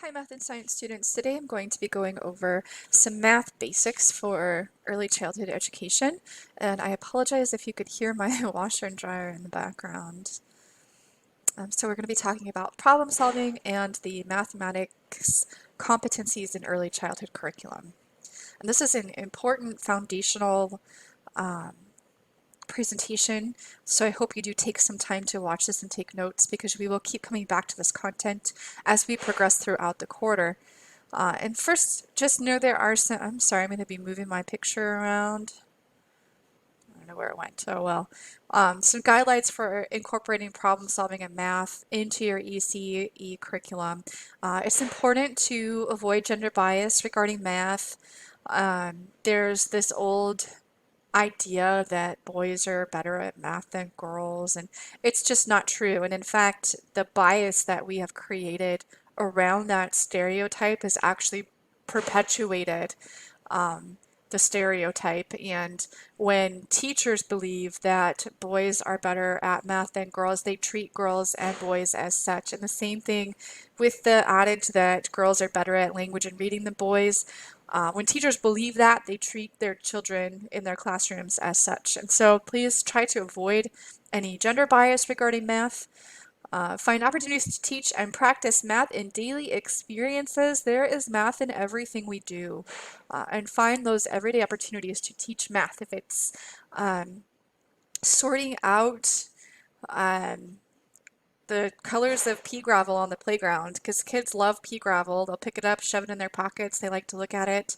Hi, math and science students. Today I'm going to be going over some math basics for early childhood education. And I apologize if you could hear my washer and dryer in the background. So we're going to be talking about problem solving and the mathematics competencies in early childhood curriculum. And this is an important foundational um, presentation, so I hope you do take some time to watch this and take notes because we will keep coming back to this content as we progress throughout the quarter. And first, just know there are some, I'm sorry, I'm going to be moving my picture around. I don't know where it went. Oh well. Some guidelines for incorporating problem solving and math into your ECE curriculum. It's important to avoid gender bias regarding math. There's this old idea that boys are better at math than girls, and it's just not true. And in fact, the bias that we have created around that stereotype has actually perpetuated um, the stereotype. And when teachers believe that boys are better at math than girls, they treat girls and boys as such. And the same thing with the adage that girls are better at language and reading than boys. When teachers believe that, they treat their children in their classrooms as such. And so please try to avoid any gender bias regarding math. Find opportunities to teach and practice math in daily experiences. There is math in everything we do. And find those everyday opportunities to teach math. If it's sorting out um, the colors of pea gravel on the playground, because kids love pea gravel. They'll pick it up, shove it in their pockets. They like to look at it.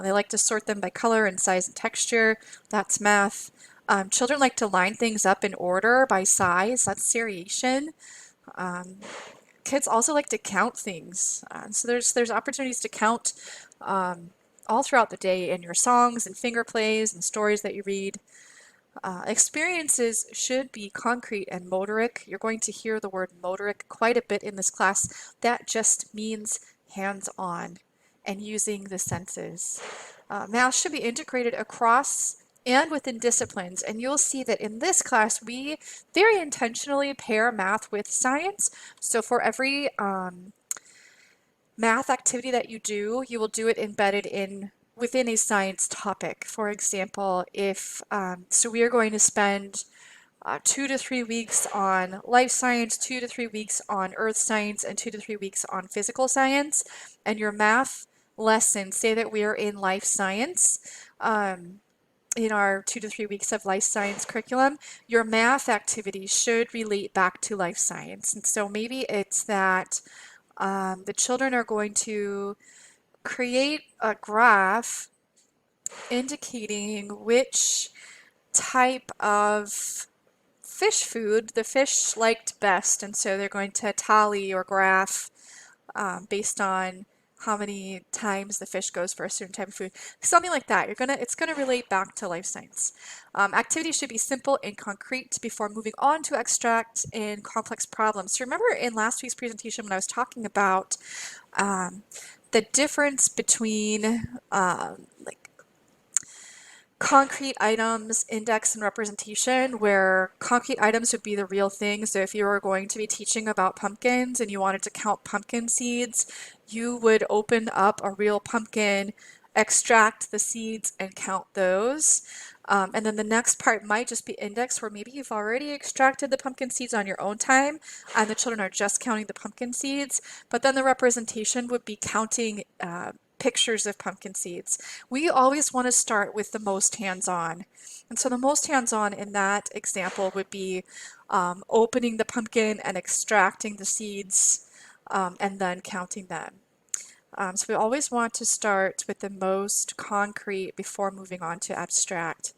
They like to sort them by color and size and texture. That's math. Children like to line things up in order by size. That's seriation. Um, Kids also like to count things. So there's opportunities to count all throughout the day in your songs and finger plays and stories that you read. Experiences should be concrete and motoric. You're going to hear the word motoric quite a bit in this class. That just means hands-on and using the senses. Math should be integrated across and within disciplines, and you'll see that in this class we very intentionally pair math with science. So for every math activity that you do, you will do it embedded in within a science topic. For example, if so we are going to spend 2 to 3 weeks on life science, 2 to 3 weeks on earth science, and 2 to 3 weeks on physical science. And your math lesson, say that we are in life science, in our 2 to 3 weeks of life science curriculum, your math activity should relate back to life science. And so maybe it's that the children are going to create a graph indicating which type of fish food the fish liked best, and so they're going to tally or graph based on how many times the fish goes for a certain type of food, something like that. It's gonna relate back to life science. Activities should be simple and concrete before moving on to abstract and complex problems. So remember in last week's presentation when I was talking about the difference between like concrete items, index, and representation, where concrete items would be the real thing. So if you were going to be teaching about pumpkins and you wanted to count pumpkin seeds, you would open up a real pumpkin, extract the seeds, and count those. And then the next part might just be index, where maybe you've already extracted the pumpkin seeds on your own time and the children are just counting the pumpkin seeds. But then the representation would be counting pictures of pumpkin seeds. We always want to start with the most hands-on. And so the most hands-on in that example would be opening the pumpkin and extracting the seeds and then counting them. So we always want to start with the most concrete before moving on to abstract.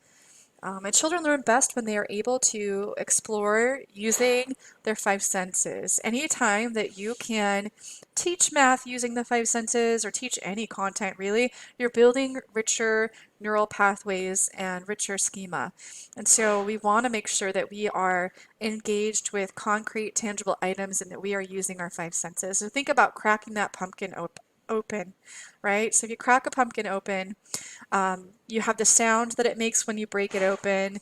And children learn best when they are able to explore using their five senses. Anytime that you can teach math using the five senses, or teach any content really, you're building richer neural pathways and richer schema. And so we want to make sure that we are engaged with concrete, tangible items and that we are using our five senses. So think about cracking that pumpkin open, right? So if you crack a pumpkin open, you have the sound that it makes when you break it open.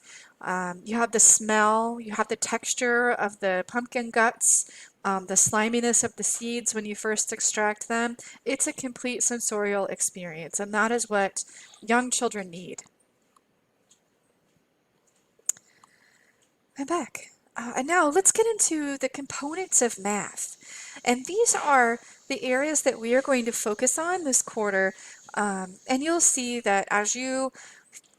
You have the smell, you have the texture of the pumpkin guts, the sliminess of the seeds when you first extract them. It's a complete sensorial experience, and that is what young children need. I'm back. And now let's get into the components of math. And these are the areas that we are going to focus on this quarter. And you'll see that as you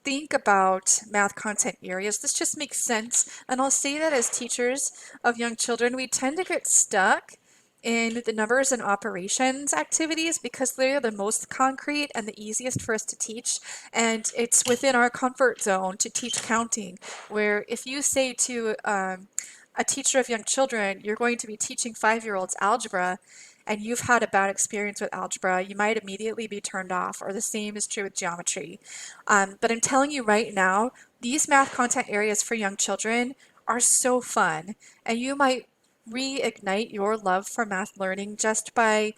think about math content areas, this just makes sense. And I'll say that as teachers of young children, we tend to get stuck in the numbers and operations activities because they're the most concrete and the easiest for us to teach. And it's within our comfort zone to teach counting, where if you say to a teacher of young children, you're going to be teaching 5-year-olds algebra, and you've had a bad experience with algebra, you might immediately be turned off, or the same is true with geometry. But I'm telling you right now, these math content areas for young children are so fun, and you might reignite your love for math learning just by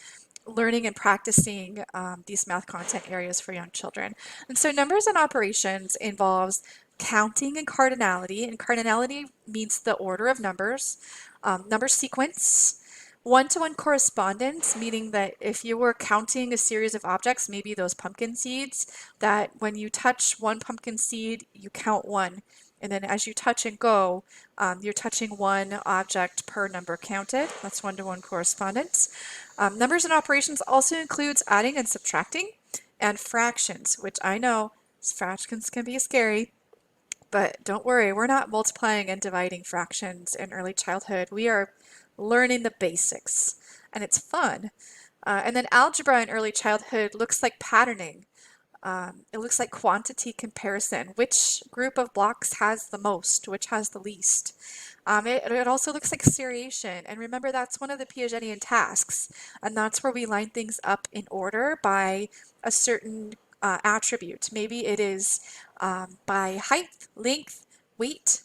learning and practicing these math content areas for young children. And so numbers and operations involves counting and cardinality means the order of numbers, number sequence, one-to-one correspondence, meaning that if you were counting a series of objects, maybe those pumpkin seeds, that when you touch one pumpkin seed, you count one. And then as you touch and go, you're touching one object per number counted. That's one-to-one correspondence. Numbers and operations also includes adding and subtracting, and fractions, which I know fractions can be scary, but don't worry, we're not multiplying and dividing fractions in early childhood. We are learning the basics, and it's fun. And then algebra in early childhood looks like patterning. It looks like quantity comparison. Which group of blocks has the most? Which has the least? It also looks like seriation. And remember, that's one of the Piagetian tasks. And that's where we line things up in order by a certain attribute. Maybe it is by height, length, weight,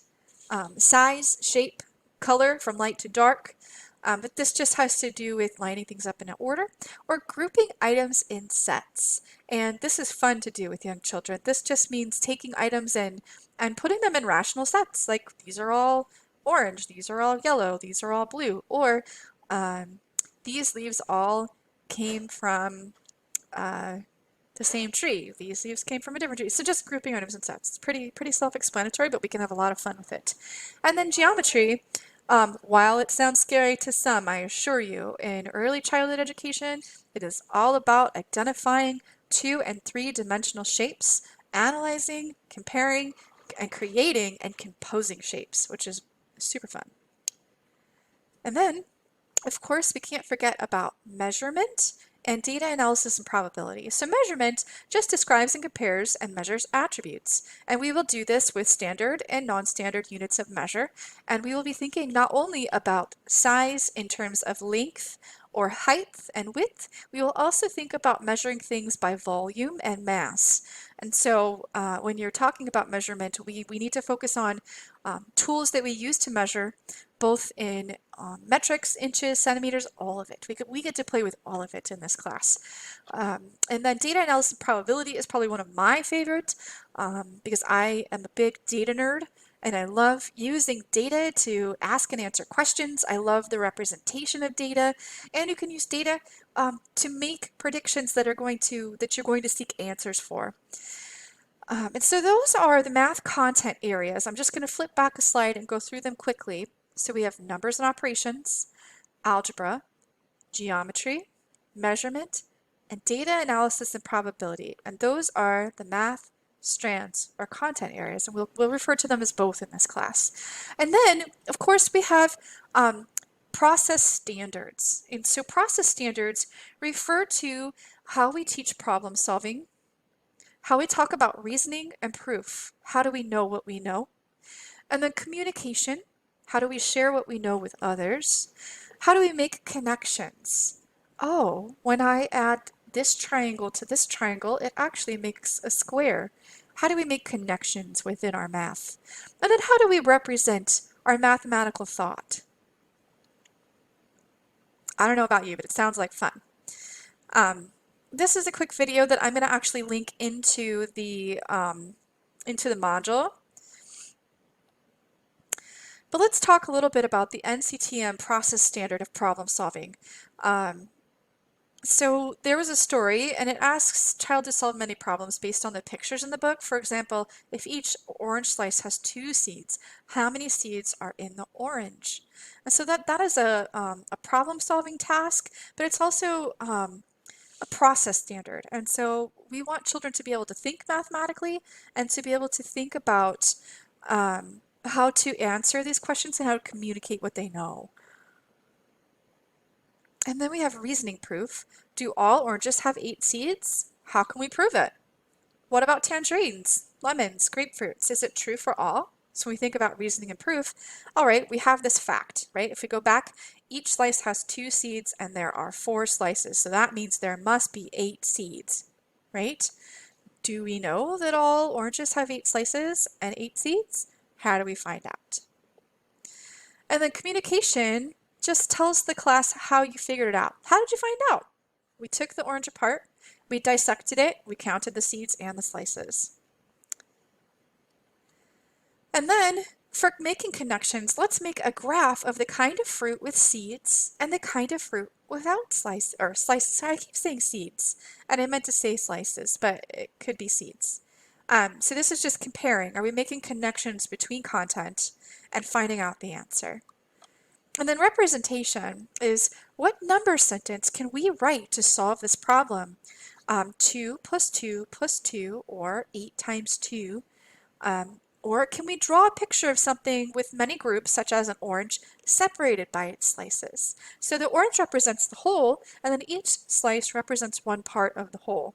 size, shape, color from light to dark. But this just has to do with lining things up in an order or grouping items in sets. And this is fun to do with young children. This just means taking items in and putting them in rational sets. Like these are all orange, these are all yellow, these are all blue, or these leaves all came from the same tree. These leaves came from a different tree. So just grouping items in sets. It's pretty self-explanatory, but we can have a lot of fun with it. And then geometry. While it sounds scary to some, I assure you, in early childhood education, it is all about identifying 2- and 3-dimensional shapes, analyzing, comparing, and creating and composing shapes, which is super fun. And then, of course, we can't forget about measurement and data analysis and probability. So measurement just describes and compares and measures attributes. And we will do this with standard and non-standard units of measure. And we will be thinking not only about size in terms of length or height and width, we will also think about measuring things by volume and mass. And so when you're talking about measurement, we need to focus on tools that we use to measure, both in metrics, inches, centimeters, all of it. We get to play with all of it in this class. And then data analysis and probability is probably one of my favorite because I am a big data nerd and I love using data to ask and answer questions. I love the representation of data, and you can use data to make predictions that you're going to seek answers for. And so those are the math content areas. I'm just going to flip back a slide and go through them quickly. So we have numbers and operations, algebra, geometry, measurement, and data analysis and probability. And those are the math strands or content areas, and we'll refer to them as both in this class. And then, of course, we have process standards. And so process standards refer to how we teach problem solving, how we talk about reasoning and proof. How do we know what we know? And then communication. How do we share what we know with others? How do we make connections? Oh, when I add this triangle to this triangle, it actually makes a square. How do we make connections within our math? And then how do we represent our mathematical thought? I don't know about you, but it sounds like fun. This is a quick video that I'm going to actually link into the module. But let's talk a little bit about the NCTM process standard of problem solving. Um, So there was a story, and it asks child to solve many problems based on the pictures in the book. For example, if each orange slice has 2 seeds, how many seeds are in the orange? And so that is a problem-solving task, but it's also a process standard. And so we want children to be able to think mathematically and to be able to think about how to answer these questions and how to communicate what they know. And then we have reasoning proof. Do all oranges have 8 seeds? How can we prove it? What about tangerines, lemons, grapefruits? Is it true for all? So when we think about reasoning and proof, all right, we have this fact, right? If we go back, each slice has 2 seeds and there are 4 slices. So that means there must be 8 seeds, right? Do we know that all oranges have 8 slices and 8 seeds? How do we find out? And then communication just tells the class how you figured it out. How did you find out? We took the orange apart, we dissected it, we counted the seeds and the slices. And then for making connections, let's make a graph of the kind of fruit with seeds and the kind of fruit without slices. Sorry, I keep saying seeds, and I meant to say slices, but it could be seeds. So this is just comparing. Are we making connections between content and finding out the answer? And then representation is what number sentence can we write to solve this problem? 2 plus 2 plus 2, or 8 times 2. Or can we draw a picture of something with many groups, such as an orange, separated by its slices? So the orange represents the whole, and then each slice represents one part of the whole.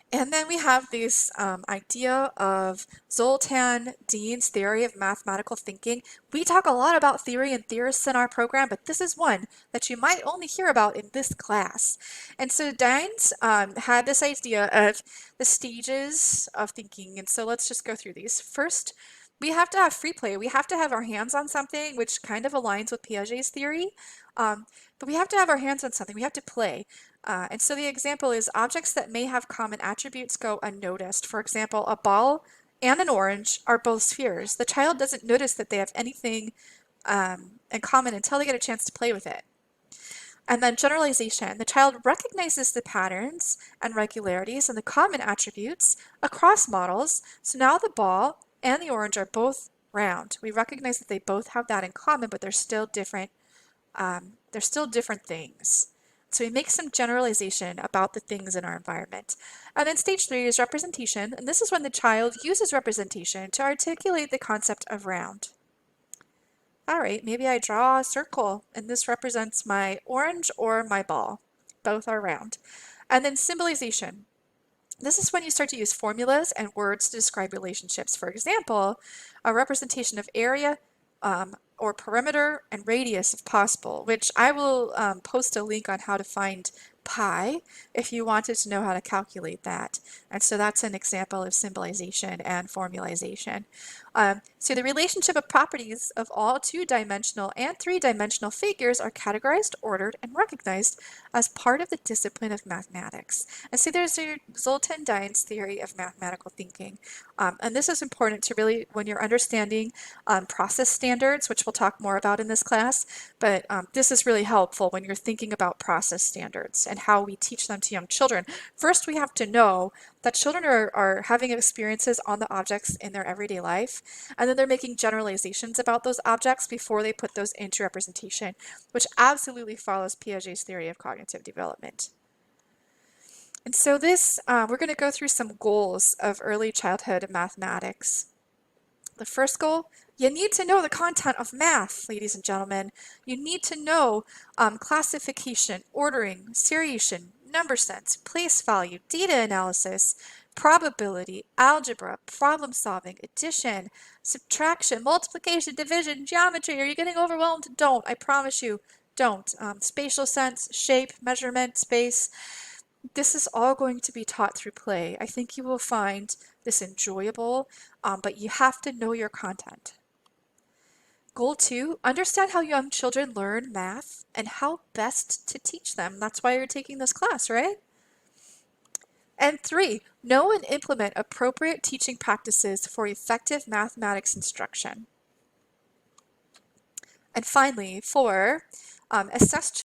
And then we have this idea of Zoltan Dean's theory of mathematical thinking. We talk a lot about theory and theorists in our program, but this is one that you might only hear about in this class. And so Deans had this idea of the stages of thinking. And so let's just go through these. First, we have to have free play. We have to have our hands on something, which kind of aligns with Piaget's theory. But we have to have our hands on something. We have to play. And so the example is objects that may have common attributes go unnoticed. For example, a ball and an orange are both spheres. The child doesn't notice that they have anything in common until they get a chance to play with it. And then generalization. The child recognizes the patterns and regularities and the common attributes across models. So now the ball and the orange are both round. We recognize that they both have that in common, but they're still different. They're still different things. So we make some generalization about the things in our environment. And then stage 3 is representation, and this is when the child uses representation to articulate the concept of round. All right, maybe I draw a circle, and this represents my orange or my ball. Both are round. And then symbolization. This is when you start to use formulas and words to describe relationships. For example, a representation of area, or perimeter and radius if possible, which I will post a link on how to find pi if you wanted to know how to calculate that. And so that's an example of symbolization and formalization. So the relationship of properties of all 2-dimensional and 3-dimensional figures are categorized, ordered, and recognized as part of the discipline of mathematics. And so there's your Zoltan Dien's theory of mathematical thinking. And this is important to really, when you're understanding process standards, which we'll talk more about in this class, but this is really helpful when you're thinking about process standards and how we teach them to young children. First, we have to know that children are having experiences on the objects in their everyday life, and then they're making generalizations about those objects before they put those into representation, which absolutely follows Piaget's theory of cognitive development. And so this, we're going to go through some goals of early childhood mathematics. The first goal, you need to know the content of math, ladies and gentlemen. You need to know classification, ordering, seriation, number sense, place value, data analysis, probability, algebra, problem solving, addition, subtraction, multiplication, division, geometry. Are you getting overwhelmed? Don't. I promise you, don't. Spatial sense, shape, measurement, space. This is all going to be taught through play. I think you will find this enjoyable, but you have to know your content. Goal 2, understand how young children learn math and how best to teach them. That's why you're taking this class, right? And 3, know and implement appropriate teaching practices for effective mathematics instruction. And finally, 4, assess